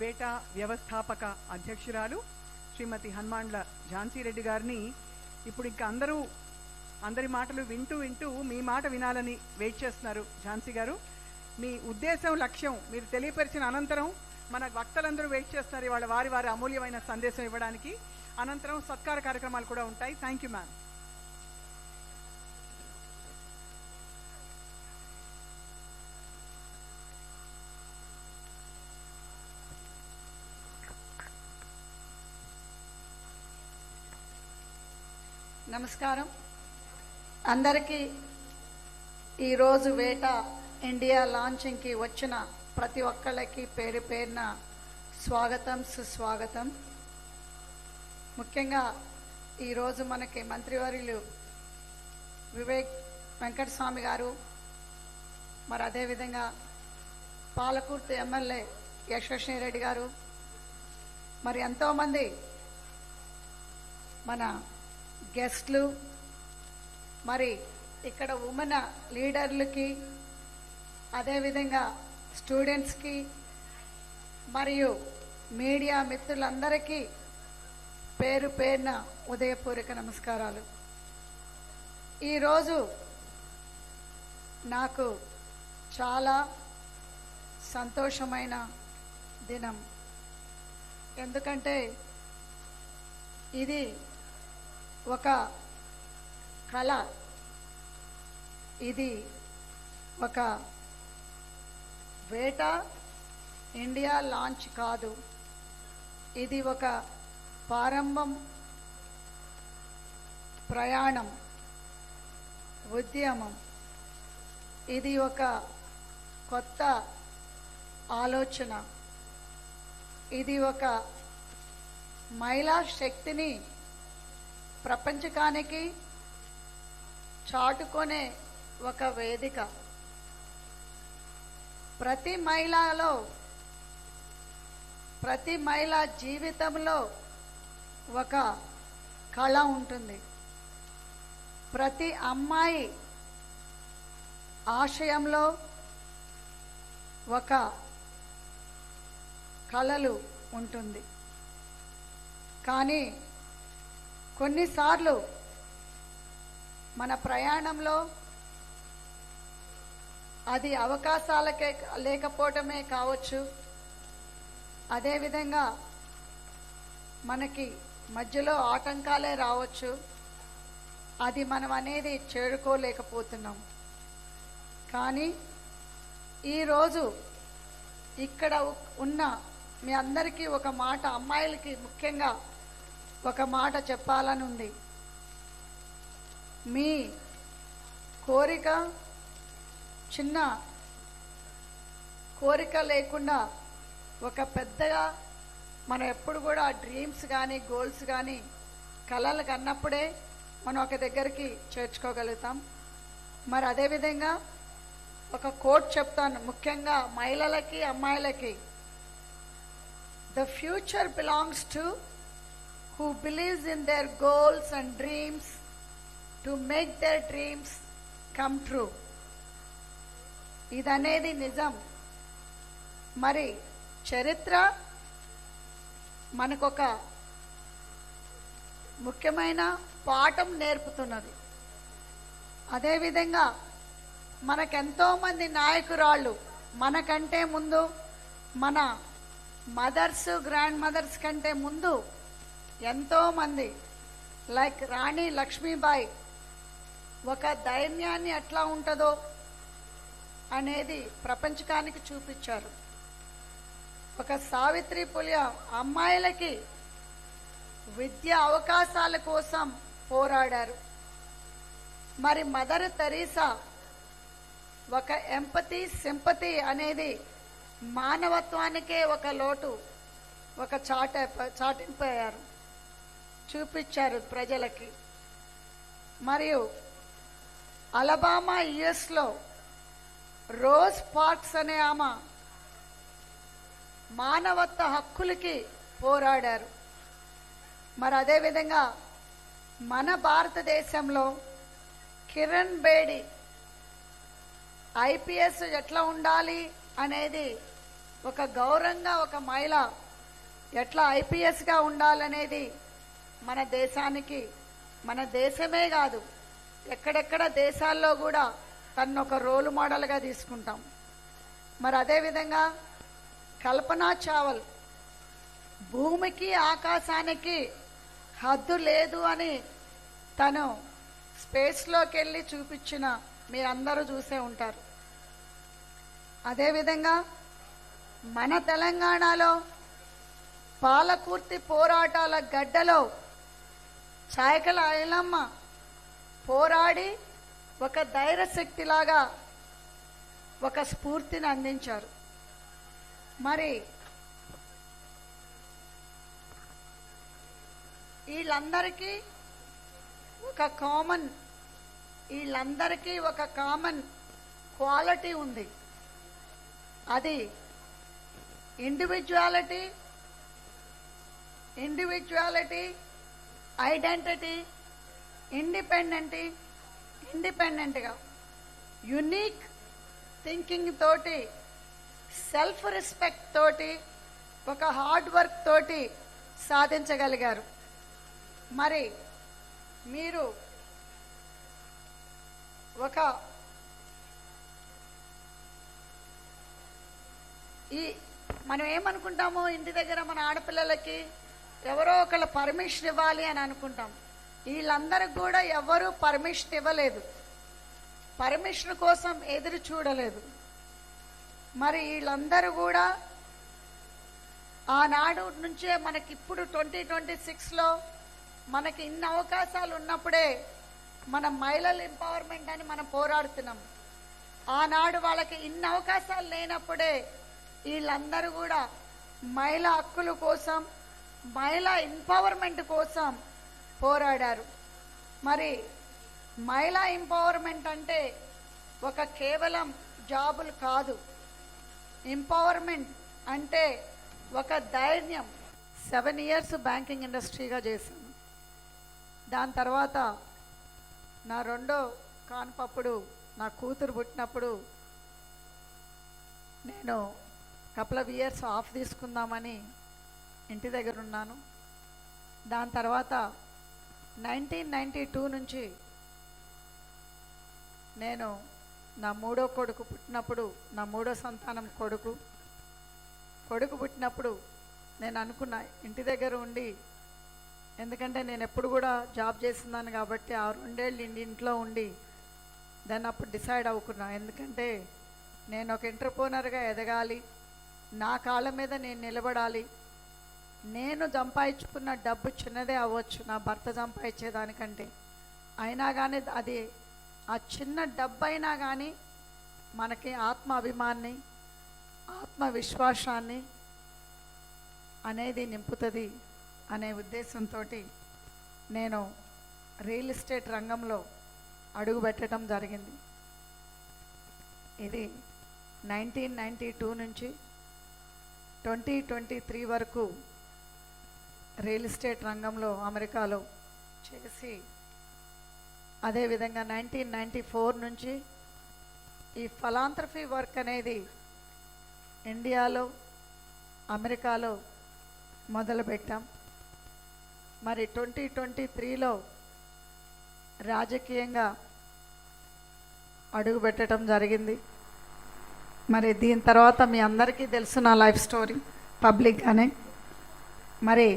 వేటా వ్యవస్థాపక అధ్యక్షురాలు శ్రీమతి హనుమాండ్ల ఝాన్సీ రెడ్డి గారిని ఇప్పుడు ఇంకా అందరి మాటలు వింటూ మీ మాట వినాలని వెయిట్ చేస్తున్నారు. ఝాన్సీ గారు, మీ ఉద్దేశం, లక్ష్యం మీరు తెలియపరిచిన అనంతరం మన వక్తలందరూ వెయిట్ చేస్తున్నారు ఇవాళ వారి అమూల్యమైన సందేశం ఇవ్వడానికి. అనంతరం సత్కార కార్యక్రమాలు కూడా ఉంటాయి. Thank you ma'am. నమస్కారం అందరికీ. ఈరోజు వేటా ఇండియా లాంచింగ్కి వచ్చిన ప్రతి ఒక్కళ్ళకి పేరు పేరున స్వాగతం, సుస్వాగతం. ముఖ్యంగా ఈరోజు మనకి మంత్రివర్యులు వివేక్ వెంకటస్వామి గారు, మరి అదేవిధంగా పాలకుర్తి ఎమ్మెల్యే యశస్విని రెడ్డి గారు, మరి ఎంతోమంది మన గెస్ట్లు, మరి ఇక్కడ ఉమెన్ లీడర్లకి, అదేవిధంగా స్టూడెంట్స్కి మరియు మీడియా మిత్రులందరికీ పేరు పేరున ఉదయపూర్వక నమస్కారాలు. ఈరోజు నాకు చాలా సంతోషమైన దినం. ఎందుకంటే ఇది ఒక కళ, ఇది ఒక వేటా ఇండియా లాంచ్ కాదు, ఇది ఒక ప్రారంభం, ప్రయాణం, ఉద్యమం. ఇది ఒక కొత్త ఆలోచన. ఇది ఒక మహిళా శక్తిని ప్రపంచకానికి చాటుకునే ఒక వేదిక. ప్రతి మహిళ జీవితంలో ఒక కళ ఉంటుంది. ప్రతి అమ్మాయి ఆశయంలో ఒక కళలు ఉంటుంది. కానీ కొన్నిసార్లు మన ప్రయాణంలో అది అవకాశాలకే లేకపోవటమే కావచ్చు, అదేవిధంగా మనకి మధ్యలో ఆటంకాలే రావచ్చు, అది మనం అనేది చేరుకోలేకపోతున్నాం. కానీ ఈరోజు ఇక్కడ ఉన్న మీ అందరికీ ఒక మాట, అమ్మాయిలకి ముఖ్యంగా ఒక మాట చెప్పాలని ఉంది. మీ కోరిక చిన్న కోరిక లేకుండా ఒక పెద్దగా మనం ఎప్పుడు కూడా డ్రీమ్స్ కానీ గోల్స్ కానీ కలలు కన్నప్పుడే మనం ఒక దగ్గరికి చేర్చుకోగలుగుతాం. మరి అదేవిధంగా ఒక కోట్ చెప్తాను, ముఖ్యంగా మహిళలకి, అమ్మాయిలకి. The future belongs to who believes in their goals and dreams to make their dreams come true. ఇదనేది నిజం. మరి చరిత్ర మనకొక ముఖ్యమైన పాఠం నేర్పుతున్నది. అదేవిధంగా మనకెంతో మంది నాయకురాళ్ళు మనకంటే ముందు, మన మదర్స్, గ్రాండ్ మదర్స్ కంటే ముందు ఎంతోమంది లైక్ రాణి లక్ష్మీబాయి ఒక ధైర్యాన్ని ఎట్లా ఉంటుందో అనేది ప్రపంచకానికి చూపించారు. ఒక సావిత్రి పులియ అమ్మాయిలకి విద్య అవకాశాల కోసం పోరాడారు. మరి మదర్ తెరీసా ఒక ఎంపతి, సింపతి అనేది మానవత్వానికే ఒక లోటు, ఒక చాటింపోయారు, చూపించారు ప్రజలకి. మరియు అలబామా యుఎస్లో రోజ్ పార్క్స్ అనే ఆమె మానవత్వ హక్కులకి పోరాడారు. మరి అదేవిధంగా మన భారతదేశంలో కిరణ్ బేడి ఐపీఎస్ ఎట్లా ఉండాలి అనేది ఒక గౌరవంగా ఒక మహిళ ఎట్లా ఐపీఎస్గా ఉండాలనేది మన దేశానికి, మన దేశమే కాదు ఎక్కడెక్కడ దేశాల్లో కూడా తను ఒక రోల్ మోడల్గా తీసుకుంటాం. మరి అదేవిధంగా కల్పనా చావల్ భూమికి ఆకాశానికి హద్దు లేదు అని తను స్పేస్లోకి వెళ్ళి చూపించిన మీరందరూ చూసే ఉంటారు. అదేవిధంగా మన తెలంగాణలో పాలకుర్తి పోరాటాల గడ్డలో చాయకల ఐలమ్మ పోరాడి ఒక ధైర్యశక్తిలాగా ఒక స్ఫూర్తిని అందించారు. మరి వీళ్ళందరికీ ఒక కామన్ క్వాలిటీ ఉంది. అది ఇండివిజువాలిటీ, ఐడెంటిటీ, ఇండిపెండెంట్గా యునీక్ థింకింగ్ తోటి, సెల్ఫ్ రెస్పెక్ట్ తోటి, ఒక హార్డ్ వర్క్ తోటి సాధించగలిగారు. మరి మీరు మనం ఏమనుకుంటాము, ఇంటి దగ్గర మన ఆడపిల్లలకి ఎవరో ఒకళ్ళ పర్మిషన్ ఇవ్వాలి అని అనుకుంటాం. వీళ్ళందరికి కూడా ఎవరు పర్మిషన్ ఇవ్వలేదు, పర్మిషన్ కోసం ఎదురు చూడలేదు. మరి వీళ్ళందరూ కూడా ఆనాడు నుంచే మనకి ఇప్పుడు 2026లో మనకి ఇన్ని అవకాశాలు ఉన్నప్పుడే మనం మహిళల ఎంపవర్మెంట్ అని మనం పోరాడుతున్నాం. ఆనాడు వాళ్ళకి ఇన్ని అవకాశాలు లేనప్పుడే వీళ్ళందరూ కూడా మహిళా హక్కుల కోసం, మహిళా ఎంపవర్మెంట్ కోసం పోరాడారు. మరి మహిళా ఎంపవర్మెంట్ అంటే ఒక కేవలం జాబులు కాదు. ఎంపవర్మెంట్ అంటే ఒక ధైర్యం. 7 years బ్యాంకింగ్ ఇండస్ట్రీగా చేశాను. దాని తర్వాత నా రెండో కాన్పప్పుడు నా కూతురు పుట్టినప్పుడు నేను కపుల్ ఆఫ్ ఇయర్స్ ఆఫ్ తీసుకుందామని ఇంటి దగ్గర ఉన్నాను. దాని తర్వాత 1992 నుంచి నేను నా మూడో కొడుకు పుట్టినప్పుడు, నా మూడో సంతానం కొడుకు పుట్టినప్పుడు నేను అనుకున్నా ఇంటి దగ్గర ఉండి, ఎందుకంటే నేను ఎప్పుడు కూడా జాబ్ చేస్తున్నాను కాబట్టి ఆ 2 ఏళ్ళు ఇంట్లో ఉండి దాన్ని అప్పుడు డిసైడ్ అవ్వకున్నా. ఎందుకంటే నేను ఒక ఎంటర్‌ప్రెన్యూర్‌గా ఎదగాలి, నా కాళ్ళ మీద నేను నిలబడాలి. నేను సంపాదించుకున్న డబ్బు చిన్నదే అవ్వచ్చు నా భర్త సంపాదించేదానికంటే, అయినా కానీ అది ఆ చిన్న డబ్బు అయినా కానీ మనకి ఆత్మాభిమానాన్ని, ఆత్మవిశ్వాసాన్ని అనేది నింపుతుంది అనే ఉద్దేశంతో నేను రియల్ ఎస్టేట్ రంగంలో అడుగు పెట్టడం జరిగింది. ఇది 1992 నుంచి 2023 వరకు రియల్ ఎస్టేట్ రంగంలో అమెరికాలో చేసి, అదేవిధంగా 1994 నుంచి ఈ ఫలాంథ్రఫీ వర్క్ అనేది ఇండియాలో, అమెరికాలో మొదలుపెట్టాం. మరి 2023లో రాజకీయంగా అడుగు పెట్టడం జరిగింది. మరి దీని తర్వాత మీ అందరికీ తెలుసు నా లైఫ్ స్టోరీ పబ్లిక్గానే. మరి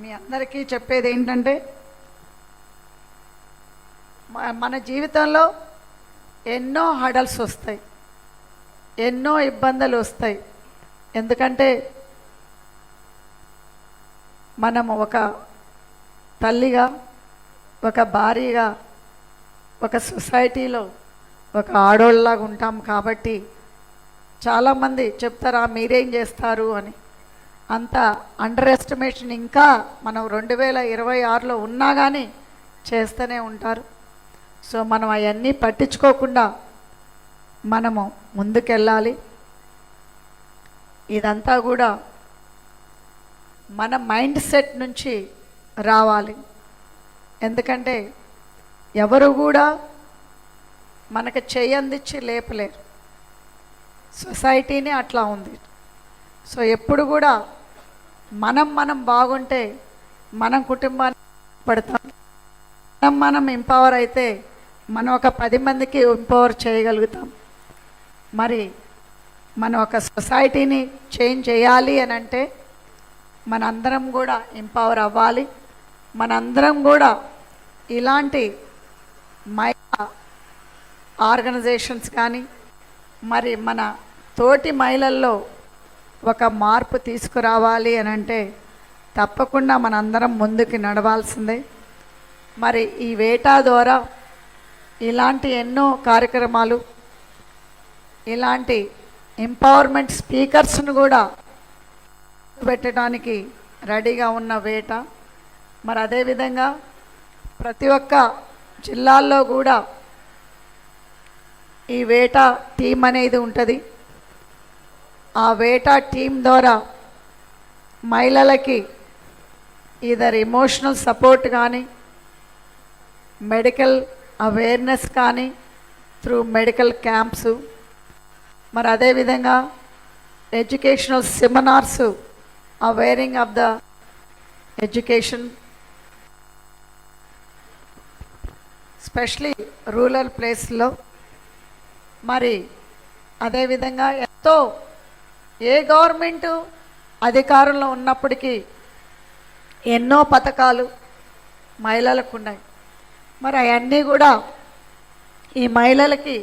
మీ అందరికీ చెప్పేది ఏంటంటే, మన జీవితంలో ఎన్నో హడల్స్ వస్తాయి, ఎన్నో ఇబ్బందులు వస్తాయి. ఎందుకంటే మనము ఒక తల్లిగా, ఒక భార్యగా, ఒక సొసైటీలో ఒక ఆడోళ్ళలాగా ఉంటాం. కాబట్టి చాలామంది చెప్తారా మీరేం చేస్తారు అని. అంత అండర్ ఎస్టిమేషన్ ఇంకా మనం 2026లో ఉన్నా కానీ చేస్తూనే ఉంటారు. సో మనం అవన్నీ పట్టించుకోకుండా మనము ముందుకెళ్ళాలి. ఇదంతా కూడా మన మైండ్ సెట్ నుంచి రావాలి. ఎందుకంటే ఎవరు కూడా మనకు చేయందించి లేపలేరు. సొసైటీనే అట్లా ఉంది. సో ఎప్పుడు కూడా మనం బాగుంటే మనం కుటుంబాన్ని పడతాం. మనం ఎంపవర్ అయితే మనం ఒక 10 మందికి ఎంపవర్ చేయగలుగుతాం. మరి మనం ఒక సొసైటీని చేంజ్ చేయాలి అని అంటే మనందరం కూడా ఎంపవర్ అవ్వాలి. మనందరం కూడా ఇలాంటి మహిళా ఆర్గనైజేషన్స్ కానీ మరి మన తోటి మహిళల్లో ఒక మార్పు తీసుకురావాలి అని అంటే తప్పకుండా మనందరం ముందుకు నడవాల్సిందే. మరి ఈ వేటా ద్వారా ఇలాంటి ఎన్నో కార్యక్రమాలు, ఇలాంటి ఎంపవర్మెంట్ స్పీకర్స్ను కూడా పెట్టడానికి రెడీగా ఉన్న వేట. మరి అదేవిధంగా ప్రతి ఒక్క జిల్లాల్లో కూడా ఈ వేటా టీం అనేది ఉంటుంది. ఆ వేటా టీం ద్వారా మహిళలకి ఈదర్ ఎమోషనల్ సపోర్ట్ కానీ, మెడికల్ అవేర్నెస్ కానీ త్రూ మెడికల్ క్యాంప్స్, మరి అదేవిధంగా educational seminars awaring of the education, specially rural ప్లేస్లో. మరి అదేవిధంగా ఎంతో ఏ గవర్నమెంటు అధికారంలో ఉన్నప్పటికీ ఎన్నో పథకాలు మహిళలకు ఉన్నాయి. మరి అవన్నీ కూడా ఈ మహిళలకి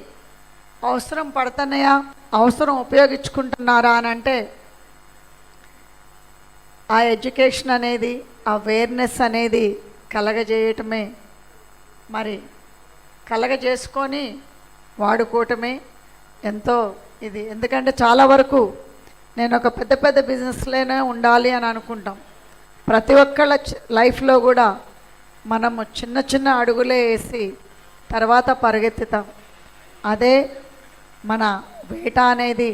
అవసరం పడుతున్నాయా, అవసరం ఉపయోగించుకుంటున్నారా అని అంటే ఆ ఎడ్యుకేషన్ అనేది, అవేర్నెస్ అనేది కలగజేయటమే, మరి కలగజేసుకొని వాడుకోవటమే ఎంతో ఇది. ఎందుకంటే చాలా వరకు నేను ఒక పెద్ద బిజినెస్లోనే ఉండాలి అని అనుకుంటాం. ప్రతి ఒక్కళ్ళ లైఫ్లో కూడా మనము చిన్న అడుగులే వేసి తర్వాత పరిగెత్తుతాం. అదే మన వేట అనేది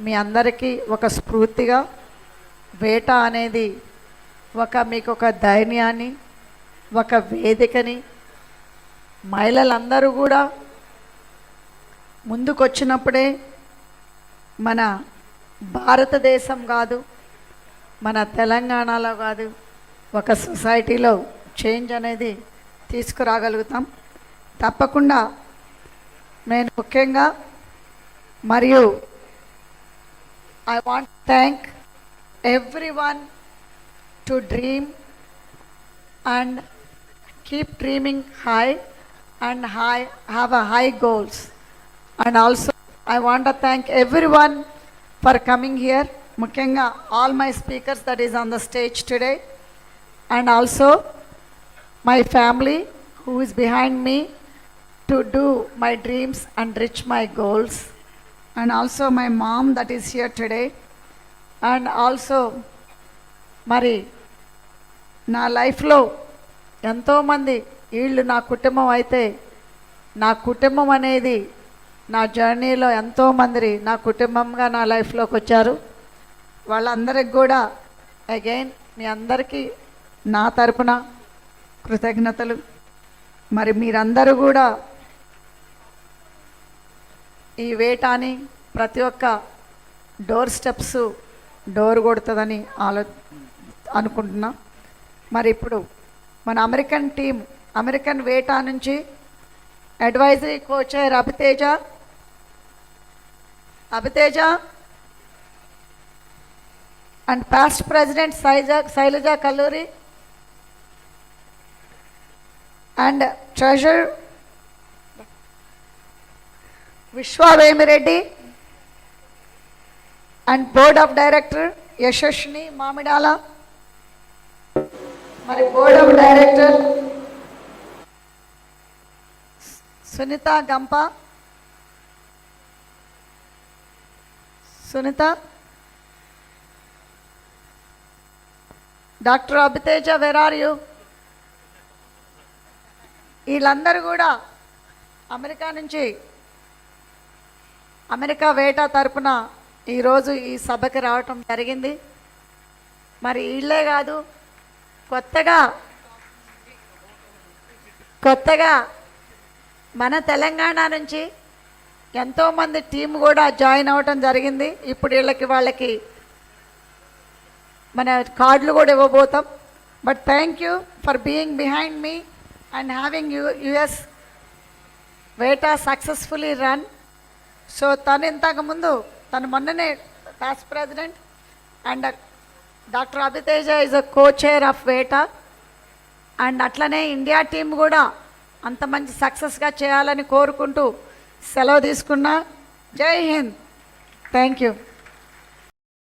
మీ అందరికీ ఒక స్ఫూర్తిగా, వేట అనేది మీకు ఒక ధైర్యాన్ని, ఒక వేదికని, మహిళలందరూ కూడా ముందుకొచ్చినప్పుడే మన భారతదేశం కాదు, మన తెలంగాణలో కాదు, ఒక సొసైటీలో చేంజ్ అనేది తీసుకురాగలుగుతాం. తప్పకుండా నేను ముఖ్యంగా మరియు I want thank everyone to dream and keep dreaming high and have a high goals. And also I want to thank everyone for coming here, mukhyenga all my speakers that is on the stage today, and also my family who is behind me to do my dreams and reach my goals, and also my mom that is here today, and also మరి నా లైఫ్లో ఎంతోమంది వీళ్ళు నా కుటుంబం అయితే, నా కుటుంబం అనేది నా జర్నీలో ఎంతోమంది నా కుటుంబంగా నా లైఫ్లోకి వచ్చారు. వాళ్ళందరికి కూడా అగైన్ మీ అందరికీ నా తరపున కృతజ్ఞతలు. మరి మీరందరూ కూడా ఈ వేటాని ప్రతి ఒక్క డోర్ స్టెప్స్ డోర్ కొడుతుందని అనుకుంటున్నా. మరి ఇప్పుడు మన అమెరికన్ టీం, అమెరికన్ వేటా నుంచి advisory coach Abhiteja and past president Sailaja Kalluri and treasurer Vishwa Vemireddy and board of director Yashaswini Mamidala, మరి board of director Sunitha Gampa, doctor Abhiteja where are you? వీళ్ళందరూ కూడా అమెరికా నుంచి, అమెరికా వేటా తరపున ఈరోజు ఈ సభకి రావటం జరిగింది. మరి వీళ్ళే కాదు, కొత్తగా మన తెలంగాణ నుంచి ఎంతోమంది టీం కూడా జాయిన్ అవ్వటం జరిగింది. ఇప్పుడు వాళ్ళకి మన కార్డులు కూడా ఇవ్వబోతాం. But thank you for being behind me and having US వేటా సక్సెస్ఫుల్లీ రన్. సో తను మొన్ననే past president and doctor Abhiteja is a co-chair of వేటా. అండ్ అట్లనే ఇండియా టీం కూడా అంత మంచి సక్సెస్గా చేయాలని కోరుకుంటూ సెలవు తీసుకున్నా. జై హింద్. Thank you.